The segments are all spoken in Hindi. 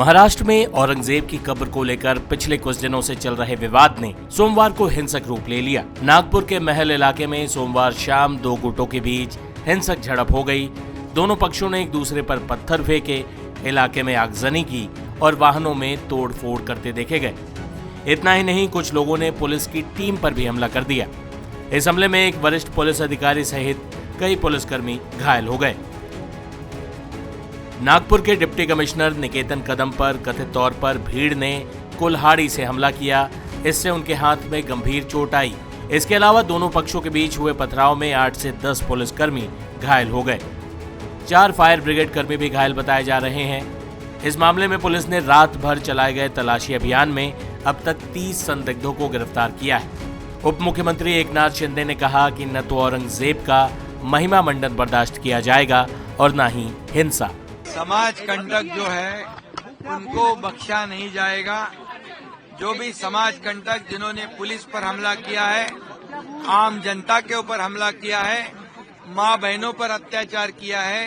महाराष्ट्र में औरंगजेब की कब्र को लेकर पिछले कुछ दिनों से चल रहे विवाद ने सोमवार को हिंसक रूप ले लिया। नागपुर के महल इलाके में सोमवार शाम दो गुटों के बीच हिंसक झड़प हो गई। दोनों पक्षों ने एक दूसरे पर पत्थर फेंके, इलाके में आगजनी की और वाहनों में तोड़फोड़ करते देखे गए। इतना ही नहीं, कुछ लोगों ने पुलिस की टीम पर भी हमला कर दिया। इस हमले में एक वरिष्ठ पुलिस अधिकारी सहित कई पुलिसकर्मी घायल हो गए। नागपुर के डिप्टी कमिश्नर निकेतन कदम पर कथित तौर पर भीड़ ने कुल्हाड़ी से हमला किया। इससे उनके हाथ में गंभीर चोट आई। इसके अलावा दोनों पक्षों के बीच हुए पथराव में 8 से 10 पुलिसकर्मी घायल हो गए। 4 फायर ब्रिगेड कर्मी भी घायल बताए जा रहे हैं। इस मामले में पुलिस ने रात भर चलाए गए तलाशी अभियान में अब तक 30 संदिग्धों को गिरफ्तार किया है। उप मुख्यमंत्री एकनाथ शिंदे ने कहा कि न तो औरंगजेब का महिमा मंडन बर्दाश्त किया जाएगा और न ही हिंसा। समाज कंटक जो है उनको बख्शा नहीं जाएगा। जो भी समाज कंटक जिन्होंने पुलिस पर हमला किया है, आम जनता के ऊपर हमला किया है, माँ बहनों पर अत्याचार किया है,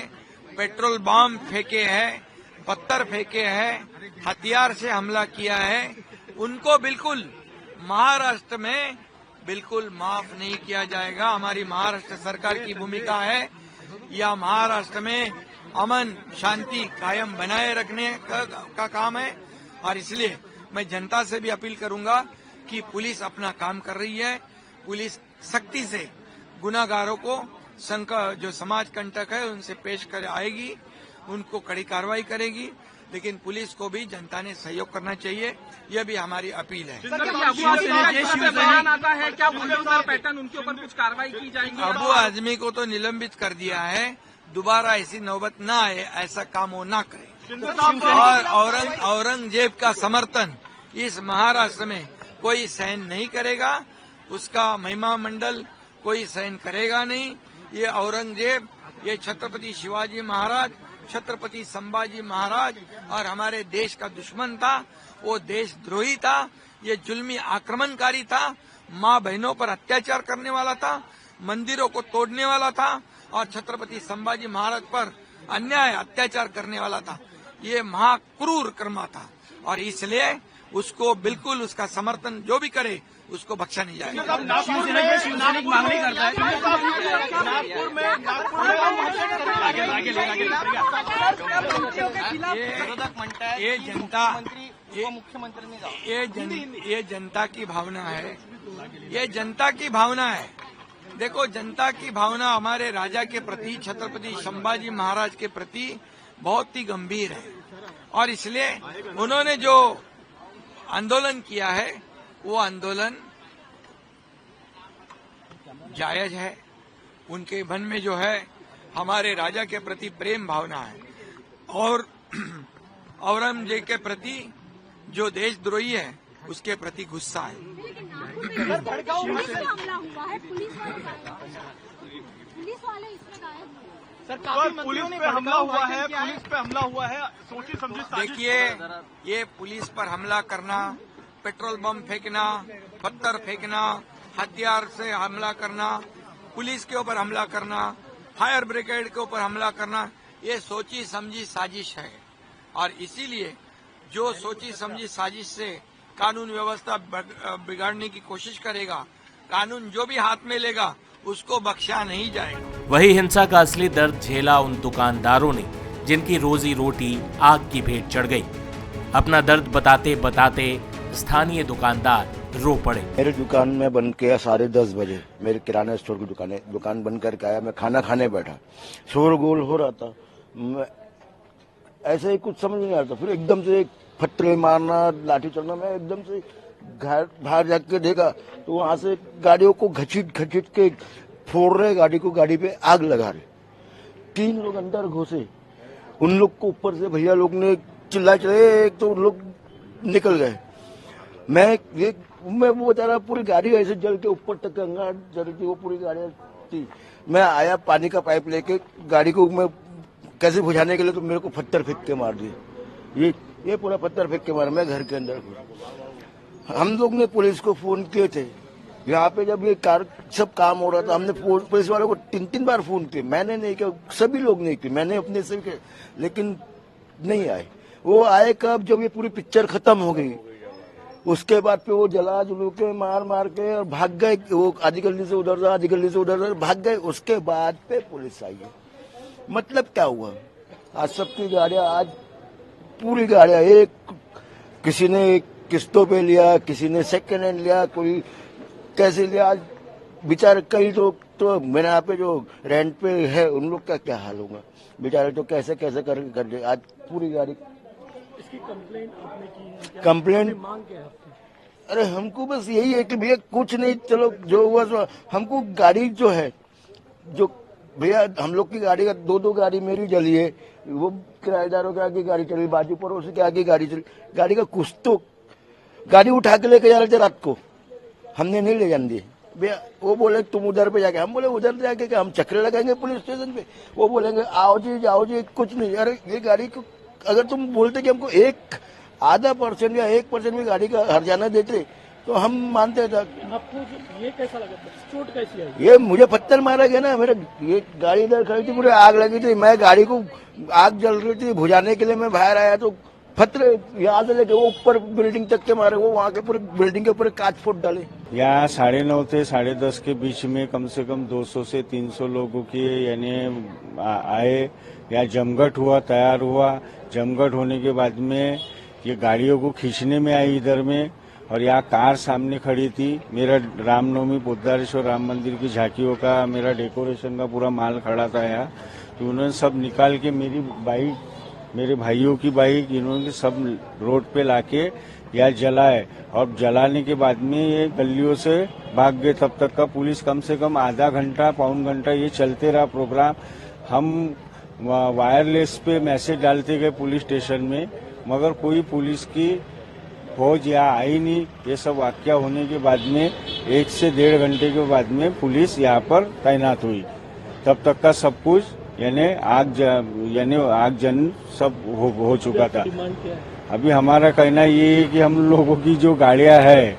पेट्रोल बम फेंके हैं, पत्थर फेंके हैं, हथियार से हमला किया है, उनको बिल्कुल महाराष्ट्र में बिल्कुल माफ नहीं किया जाएगा। हमारी महाराष्ट्र सरकार की भूमिका है या महाराष्ट्र में अमन शांति कायम बनाए रखने का काम है। और इसलिए मैं जनता से भी अपील करूंगा कि पुलिस अपना काम कर रही है। पुलिस सख्ती से गुनाहगारों को जो समाज कंटक है उनसे पेश कर आएगी, उनको कड़ी कार्रवाई करेगी। लेकिन पुलिस को भी जनता ने सहयोग करना चाहिए, यह भी हमारी अपील है। पैटर्न उनके ऊपर कुछ कार्रवाई की जाएगी। अबू आजमी को तो निलंबित कर दिया है। दोबारा ऐसी नौबत न आए, ऐसा काम वो न करे। और औरंगजेब का समर्थन इस महाराष्ट्र में कोई सहन नहीं करेगा। उसका महिमा मंडल कोई सहन करेगा नहीं। ये औरंगजेब, ये छत्रपति शिवाजी महाराज, छत्रपति संभाजी महाराज और हमारे देश का दुश्मन था। वो देशद्रोही था, ये जुल्मी आक्रमणकारी था, माँ बहनों पर अत्याचार करने वाला था, मंदिरों को तोड़ने वाला था और छत्रपति संभाजी महाराज पर अन्याय अत्याचार करने वाला था। ये महाक्रूर कर्मा था और इसलिए उसको बिल्कुल उसका समर्थन जो भी करे उसको बख्शा नहीं जाएगा। ये जनता की भावना है। ये जनता की भावना है। देखो, जनता की भावना हमारे राजा के प्रति, छत्रपति संभाजी महाराज के प्रति बहुत ही गंभीर है और इसलिए उन्होंने जो आंदोलन किया है वो आंदोलन जायज है। उनके मन में जो है हमारे राजा के प्रति प्रेम भावना है और औरंगजेब के प्रति जो देशद्रोही है उसके प्रति गुस्सा है। पुलिस पे हमला हुआ है, पुलिस पे हमला हुआ है, सोची समझी। देखिए, ये पुलिस पर हमला करना, पेट्रोल बम फेंकना, पत्थर फेंकना, हथियार से हमला करना, पुलिस के ऊपर हमला करना, फायर ब्रिगेड के ऊपर हमला करना, ये सोची समझी साजिश है। और इसीलिए जो सोची समझी साजिश से कानून व्यवस्था बिगाड़ने की कोशिश करेगा, कानून जो भी हाथ में लेगा उसको बख्शा नहीं जाएगा। वही हिंसा का असली दर्द झेला उन दुकानदारों ने जिनकी रोजी रोटी आग की भेंट चढ़ गई। अपना दर्द बताते बताते स्थानीय दुकानदार रो पड़े। मेरी दुकान में बंद किया 10:30 बजे। मेरे किराना स्टोर की दुकान बंद करके आया। मैं खाना खाने बैठा, शोरगुल हो रहा था। मैं ऐसे ही कुछ समझ नहीं आ रहा था। फिर एकदम से एक फटरे मारना, लाठी चलना। मैं एकदम से घर बाहर जाके देखा तो वहां से गाड़ियों को घसीट के फोड़ रहे, गाड़ी को, गाड़ी पे आग लगा रहे। 3 लोग अंदर घुसे। उन लोग को ऊपर से भैया लोग ने चिल्ला चले, एक तो उन लोग निकल गए। मैं वो बेचारा पूरी गाड़ी ऐसे जल के ऊपर तक अंगार जल की वो पूरी गाड़ी थी। मैं आया पानी का पाइप लेके गाड़ी को मैं कैसे बुझाने के लिए, तो मेरे को पत्थर फेंक के मार दिए। ये पूरा पत्थर फेंक के मारा। मैं घर के अंदर घुसा। हम लोग ने पुलिस को फोन किए थे। यहाँ पे जब ये सब काम हो रहा था, हमने पुलिस वालों को 3 बार फोन किए। मैंने नहीं किया, सभी लोग नहीं किए, मैंने अपने से किया, लेकिन नहीं आए। वो आए कब, जब ये पूरी पिक्चर खत्म हो गई। उसके बाद पे वो जला जुलू के मार के और भाग गए। वो आधी गली से उधर आधी गली से उधर भाग गए। उसके बाद पे पुलिस आई है। मतलब क्या हुआ, आज सबकी गाड़ियां, आज पूरी गाड़ियां एक, किसी ने किस्तों पे लिया, किसी ने सेकेंड हैंड लिया, कोई कैसे लिया। आज बेचारे कई लोग तो मेरे यहाँ पे जो रेंट पे है उन लोग का क्या हाल होगा, बेचारे तो कैसे कैसे कर दे। आज पूरी गाड़ी। इसकी कंप्लेंट आपने की है? कंप्लेंट मांग क्या है आपकी? अरे हमको बस यही है कि भैया कुछ नहीं, चलो जो हुआ सो, हमको गाड़ी जो है, जो भैया हम लोग की गाड़ी का दो गाड़ी मेरी जली है, वो किराएदारों के आगे गाड़ी चली, बाजू पड़ोसी के आगे गाड़ी चली। गाड़ी का कुछ तो, गाड़ी उठा के लेके जा रहे थे रात को, हमने नहीं ले जाने दी भैया। वो बोले तुम उधर पे जाके, हम बोले उधर जाके क्या हम चक्कर लगाएंगे पुलिस स्टेशन पे? वो बोलेंगे आओ जी जाओ जी, कुछ नहीं। अरे ये गाड़ी को अगर तुम बोलते कि हमको 0.5% या 1% भी गाड़ी का हर्जाना देते तो हम मानते थे। आपको ये कैसा लगा, चोट कैसी आई? ये मुझे पत्थर मारा गया ना, मेरे ये गाड़ी इधर खड़ी थी, पूरे आग लगी थी, मैं गाड़ी को आग जल रही थी बुझाने के लिए मैं बाहर आया तो पत्थर यहाँ से लेके वो ऊपर बिल्डिंग तक के मारे, वो वहाँ के पूरे बिल्डिंग के ऊपर कांच फूट डाले। यहाँ 9:30 से 10:30 के बीच में कम से कम 200 से 300 लोगों की यानी आए, या जमघट हुआ, तैयार हुआ। जमघट होने के बाद में ये गाड़ियों को खींचने में आई इधर में, और यहाँ कार सामने खड़ी थी। मेरा रामनवमी पोद्दारेश्वर राम मंदिर की झांकियों का, मेरा डेकोरेशन का पूरा माल खड़ा था यहाँ, तो उन्होंने सब निकाल के मेरी बाइक, मेरे भाइयों की बाइक, इन्होंने सब रोड पे लाके यहाँ जलाए। और जलाने के बाद में ये गलियों से भाग गए। तब तक का पुलिस कम से कम आधा घंटा पौन घंटा ये चलते रहा प्रोग्राम। हम वायरलेस पे मैसेज डालते गए पुलिस स्टेशन में, मगर कोई पुलिस की फौज यहाँ आई नहीं। ये सब वाकया होने के बाद में 1 से 1.5 घंटे के बाद में पुलिस यहाँ पर तैनात हुई। तब तक का सब कुछ यानी आगजन सब हो चुका था। अभी हमारा कहना ये है कि हम लोगों की जो गाड़ियां है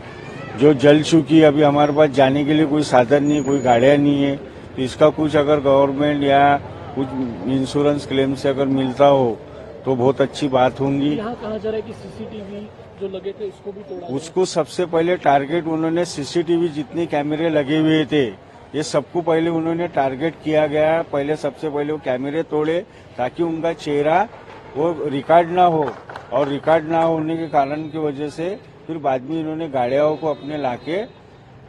जो जल चुकी, अभी हमारे पास जाने के लिए कोई साधन नहीं, कोई गाड़ियां नहीं है, तो इसका कुछ अगर गवर्नमेंट या कुछ इंश्योरेंस क्लेम से अगर मिलता हो तो बहुत अच्छी बात होंगी। यहाँ कहा जा रहा है कि सीसीटीवी जो लगे थे उसको भी तोड़ा, उसको सबसे पहले टारगेट उन्होंने सीसीटीवी जितने कैमरे लगे हुए थे ये सबको पहले उन्होंने टारगेट किया गया। पहले सबसे पहले वो कैमरे तोड़े ताकि उनका चेहरा वो रिकॉर्ड ना हो, और रिकॉर्ड ना होने के कारण की वजह से फिर बाद में इन्होंने गाड़ियों को अपने लाके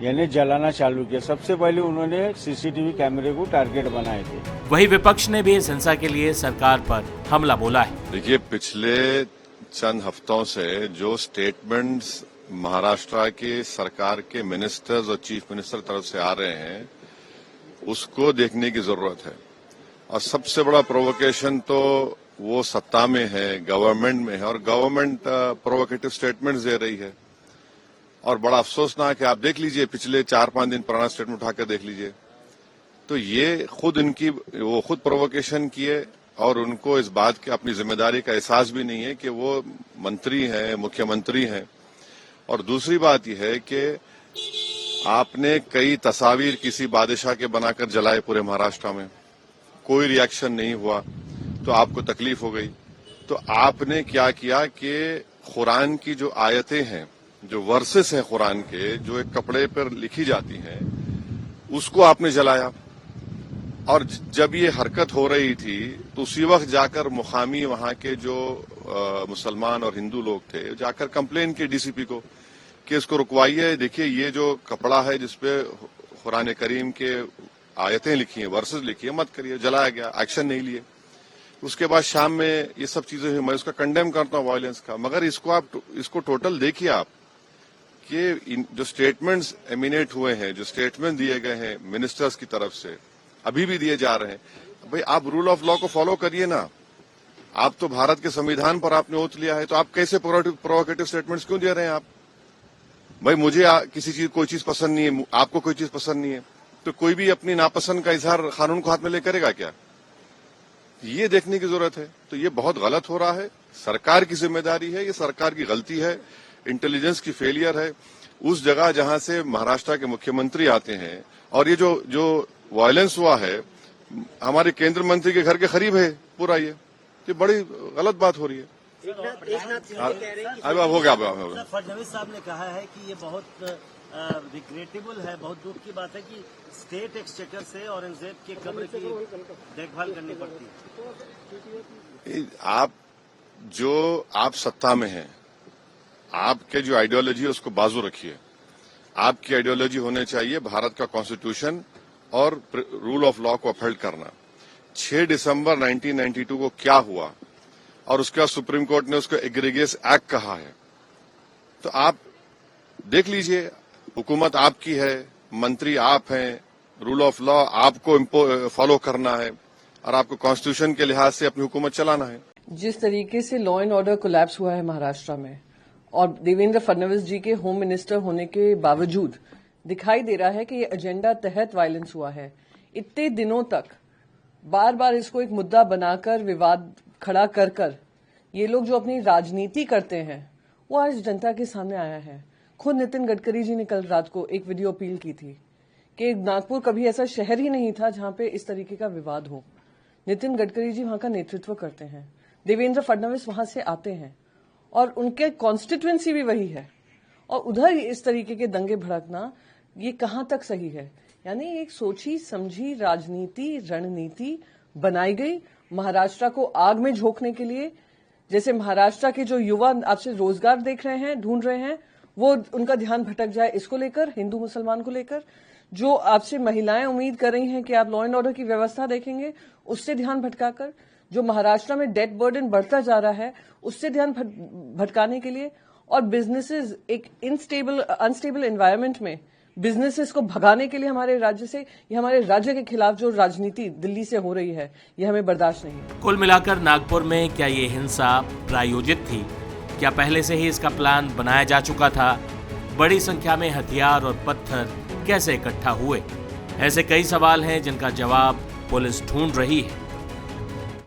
यानी जलाना चालू किया। सबसे पहले उन्होंने सीसीटीवी कैमरे को टारगेट बनाए थे। वही विपक्ष ने भी इस हिंसा के लिए सरकार पर हमला बोला है। देखिए, पिछले चंद हफ्तों से जो स्टेटमेंट्स महाराष्ट्र के सरकार के मिनिस्टर्स और चीफ मिनिस्टर तरफ से आ रहे हैं उसको देखने की जरूरत है। और सबसे बड़ा प्रोवोकेशन तो वो सत्ता में है, गवर्नमेंट में है, और गवर्नमेंट प्रोवोकेटिव स्टेटमेंट्स दे रही है। और बड़ा अफसोसनाक है, आप देख लीजिए पिछले 4-5 दिन पुराना स्टेटमेंट उठाकर देख लीजिए, तो ये वो खुद प्रोवोकेशन किए, और उनको इस बात की अपनी जिम्मेदारी का एहसास भी नहीं है कि वो मंत्री हैं, मुख्यमंत्री हैं। और दूसरी बात यह है कि आपने कई तस्वीर किसी बादशाह के बनाकर जलाए पूरे महाराष्ट्र में, कोई रिएक्शन नहीं हुआ, तो आपको तकलीफ हो गई। तो आपने क्या किया कि कुरान की जो आयतें हैं, जो वर्सेस हैं कुरान के, जो एक कपड़े पर लिखी जाती हैं, उसको आपने जलाया। और जब ये हरकत हो रही थी तो उसी वक्त जाकर मुकामी वहां के जो मुसलमान और हिंदू लोग थे जाकर कंप्लेन किए डीसीपी को कि इसको रुकवाइए। देखिए ये जो कपड़ा है जिसपे कुरान करीम के आयतें लिखी हैं, वर्सेस लिखी है, मत करिए। जलाया गया, एक्शन नहीं लिए। उसके बाद शाम में ये सब चीजें हुई। मैं उसका कंडेम करता हूँ वायलेंस का, मगर इसको टोटल देखिए आप कि जो स्टेटमेंट्स एमिनेट हुए हैं, जो स्टेटमेंट दिए गए हैं मिनिस्टर्स की तरफ से, अभी भी दिए जा रहे हैं, भाई आप रूल ऑफ लॉ को फॉलो करिए ना। आप तो भारत के संविधान पर आपने ओथ लिया है, तो आप कैसे प्रोवोकेटिव स्टेटमेंट्स क्यों दे रहे हैं आप? भाई मुझे कोई चीज पसंद नहीं है, आपको कोई चीज पसंद नहीं है, तो कोई भी अपनी नापसंद का इजहार कानून को हाथ में ले करेगा क्या? ये देखने की जरूरत है। तो ये बहुत गलत हो रहा है, सरकार की जिम्मेदारी है, ये सरकार की गलती है, इंटेलिजेंस की फेलियर है। उस जगह जहां से महाराष्ट्र के मुख्यमंत्री आते हैं, और ये जो वायलेंस हुआ है हमारे केंद्र मंत्री के घर के करीब है पूरा, ये बड़ी गलत बात हो रही है। एकनाथ शिंदे कह रहे हैं कि अब हो गया, अब हो गया। फडणवीस साहब ने कहा है कि ये बहुत रिग्रेटेबल है, बहुत दुख की बात है कि स्टेट एक्सचेकर से औरंगजेब के कब्र की देखभाल करनी पड़ती है। आप सत्ता में हैं, आपके जो आइडियोलॉजी है उसको बाजू रखिए। आपकी आइडियोलॉजी होने चाहिए भारत का कॉन्स्टिट्यूशन और रूल ऑफ लॉ को अपहोल्ड करना। 6 दिसंबर 1992 को क्या हुआ और उसके बाद सुप्रीम कोर्ट ने उसको एग्रीगेस एक्ट कहा है, तो आप देख लीजिए। हुकूमत आपकी है, मंत्री आप हैं, रूल ऑफ लॉ आपको फॉलो करना है और आपको कॉन्स्टिट्यूशन के लिहाज से अपनी हुकूमत चलाना है। जिस तरीके से लॉ एंड ऑर्डर कोलैप्स हुआ है महाराष्ट्र में और देवेंद्र फडणवीस जी के होम मिनिस्टर होने के बावजूद दिखाई दे रहा है कि ये एजेंडा तहत वायलेंस हुआ है। इतने दिनों तक बार बार इसको एक मुद्दा बनाकर विवाद खड़ा कर ये लोग जो अपनी राजनीति करते हैं वो आज जनता के सामने आया है। खुद नितिन गडकरी जी ने कल रात को एक वीडियो अपील की थी कि नागपुर कभी ऐसा शहर ही नहीं था जहां पे इस तरीके का विवाद हो। नितिन गडकरी जी वहां का नेतृत्व करते हैं, देवेंद्र फडणवीस वहां से आते हैं और उनके कॉन्स्टिट्यूएंसी भी वही है, और उधर इस तरीके के दंगे भड़कना ये कहां तक सही है। यानी एक सोची समझी राजनीति रणनीति बनाई गई महाराष्ट्र को आग में झोंकने के लिए। जैसे महाराष्ट्र के जो युवा आपसे रोजगार देख रहे हैं, ढूंढ रहे हैं, वो उनका ध्यान भटक जाए इसको लेकर, हिंदू मुसलमान को लेकर। जो आपसे महिलाएं उम्मीद कर रही हैं कि आप लॉ एंड ऑर्डर की व्यवस्था देखेंगे, उससे ध्यान भटकाकर, जो महाराष्ट्र में डेट बर्डन बढ़ता जा रहा है उससे ध्यान भटकाने के लिए, और बिजनेसेस एक अनस्टेबल एनवायरनमेंट में बिजनेसेस को भगाने के लिए हमारे राज्य से, या हमारे राज्य के खिलाफ जो राजनीति दिल्ली से हो रही है, ये हमें बर्दाश्त नहीं है। कुल मिलाकर नागपुर में क्या ये हिंसा प्रायोजित थी? क्या पहले से ही इसका प्लान बनाया जा चुका था? बड़ी संख्या में हथियार और पत्थर कैसे इकट्ठा हुए? ऐसे कई सवाल हैं जिनका जवाब पुलिस ढूंढ रही है।